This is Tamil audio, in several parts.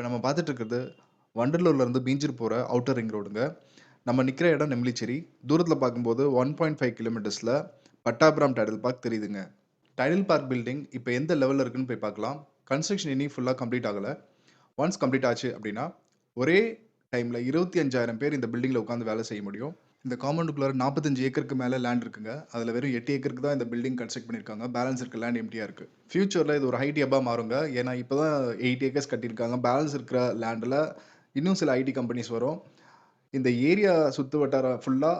நம்ம பார்த்துட்டு இருக்கிறது வண்டலூர்லேருந்து பீஞ்சூர் போகிற அவுட்டர் ரிங் ரோடுங்க. நம்ம நிற்கிற இடம் நெம்லிச்சேரி. தூரத்தில் பார்க்கும்போது 1.5 கிலோமீட்டர்ஸில் பட்டாபுரம் டைடல் பார்க் தெரியுதுங்க. டைடல் பார்க் பில்டிங் இப்போ எந்த லெவலில் இருக்குன்னு போய் பார்க்கலாம். கன்ஸ்ட்ரக்ஷன் இனி ஃபுல்லாக கம்ப்ளீட் ஆகலை. ஒன்ஸ் கம்ப்ளீட் ஆச்சு அப்படின்னா ஒரே டைமில் 25,000 பேர் இந்த பில்டிங்கில் உட்காந்து வேலை செய்ய முடியும். இந்த காம்பவுண்டுக்குள்ளார 45 ஏக்கருக்கு மேலே லேண்ட் இருக்குங்க. அதில் வெறும் 8 ஏக்கருக்கு தான் இந்த பில்டிங் கன்ஸ்ட்ரக்ட் பண்ணியிருக்காங்க. பேலன்ஸ் இருக்க லேண்ட் எம்டியாக இருக்குது. ஃபியூச்சரில் இது ஒரு ஐடி ஹப்பாக மாறுங்க. ஏன்னா இப்போ தான் 8 ஏக்கர்ஸ் கட்டியிருக்காங்க. பேலன்ஸ் இருக்கிற லேண்டில் இன்னும் சில ஐடி கம்பெனிஸ் வரும். இந்த ஏரியா சுற்று வட்டாரம் ஃபுல்லாக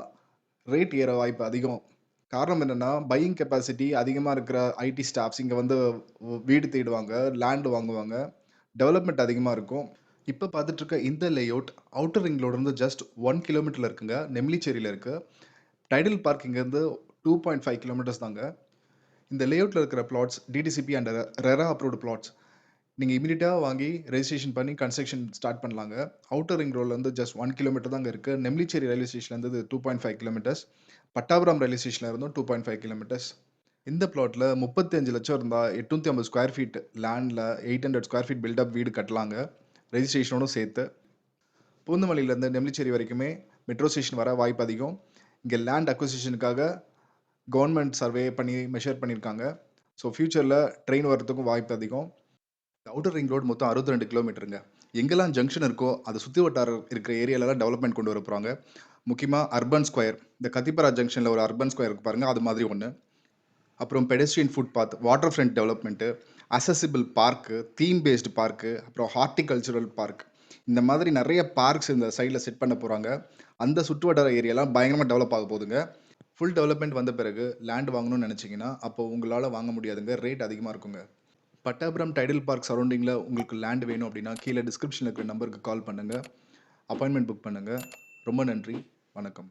ரேட் ஏற வாய்ப்பு அதிகம். காரணம் என்னென்னா, பையிங் கெப்பாசிட்டி அதிகமாக இருக்கிற ஐடி ஸ்டாஃப்ஸ் இங்கே வந்து வீடு தேடுவாங்க, லேண்டு வாங்குவாங்க, டெவலப்மெண்ட் அதிகமாக இருக்கும். இப்போ பார்த்துட்டு இருக்க இந்த லேஅவுட் அவுட்டர் ரிங் ரோட்லேருந்து ஜஸ்ட் 1 கிலோமீட்டரில் இருக்குங்க. நெம்லிச்சேரியில் இருக்குது. டைடல் பார்க் இங்கேருந்து 2.5 கிலோமீட்டர்ஸ் தாங்க. இந்த லேஅவுட்டில் இருக்கிற plots DTCP and RERA approved plots. நீங்கள் இமீடியட்டாக வாங்கி ரெஜிஸ்ட்ரேஷன் பண்ணி கன்ஸ்ட்ரக்ஷன் ஸ்டார்ட் பண்ணலாங்க. அவுட்டர் ரிங் ரோட்லேருந்து ஜஸ்ட் 1 கிலோமீட்டர் தாங்க இருக்குது. நெம்லிச்சேரி ரயில்வே ஸ்டேஷன்லேருந்து 2.5 கிலோமீட்டர்ஸ். பட்டாபுரம் ரயில்வே ஸ்டேஷனில் இருந்தும் 2.5 கிலோமீட்டர்ஸ். இந்த பிளாட்டில் 35 லட்சம் இருந்தால் 850 ஸ்கொயர் ஃபீட் லேண்டில் 800 ஸ்கொயர் ஃபீட் பில்டப் வீடு கட்டலாங்க, ரெஜிஸ்ட்ரேஷனோடும் சேர்த்து. பூந்தமல்லியிலேருந்து நெம்லிச்சேரி வரைக்குமே மெட்ரோ ஸ்டேஷன் வர வாய்ப்பு அதிகம். இங்கே லேண்ட் அக்விசிஷனுக்காக கவர்மெண்ட் சர்வே பண்ணி மெஷர் பண்ணியிருக்காங்க. ஸோ ஃப்யூச்சரில் ட்ரெயின் வரதுக்கும் வாய்ப்பு அதிகம். அவுட்டர் ரிங் ரோடு மொத்தம் 62 கிலோமீட்டருங்க. எங்கெல்லாம் ஜங்ஷன் இருக்கோ அதை சுற்றி வட்டாரம் இருக்கிற ஏரியாலலாம் டெவலப்மெண்ட் கொண்டு வர போகிறாங்க. முக்கியமாக அர்பன் ஸ்கொயர், இந்த கத்திப்பரா ஜங்ஷனில் ஒரு அர்பன் ஸ்கொயர் இருக்கு பாருங்கள், அது மாதிரி ஒன்று. அப்புறம் pedestrian footpath, water front development, accessible park, theme based park, அப்புறம் ஹார்டிகல்ச்சுரல் பார்க், இந்த மாதிரி நிறைய பார்க்ஸ் இந்த சைடில் செட் பண்ண போகிறாங்க. அந்த சுற்றுவட்டார ஏரியாலாம் பயங்கரமாக டெவலப் ஆக போகுதுங்க. ஃபுல் டெவலப்மெண்ட் வந்த பிறகு லேண்ட் வாங்கணும்னு நினச்சிங்கன்னா அப்போ உங்களால் வாங்க முடியாதுங்க, ரேட் அதிகமாக இருக்குங்க. பட்டாபுரம் டைடல் பார்க் சரௌண்டிங்கில் உங்களுக்கு லேண்ட் வேணும் அப்படின்னா கீழே டிஸ்கிரிப்ஷனில் இருக்கிற நம்பருக்கு கால் பண்ணுங்கள், அப்பாயின்மெண்ட் புக் பண்ணுங்கள். ரொம்ப நன்றி, வணக்கம்.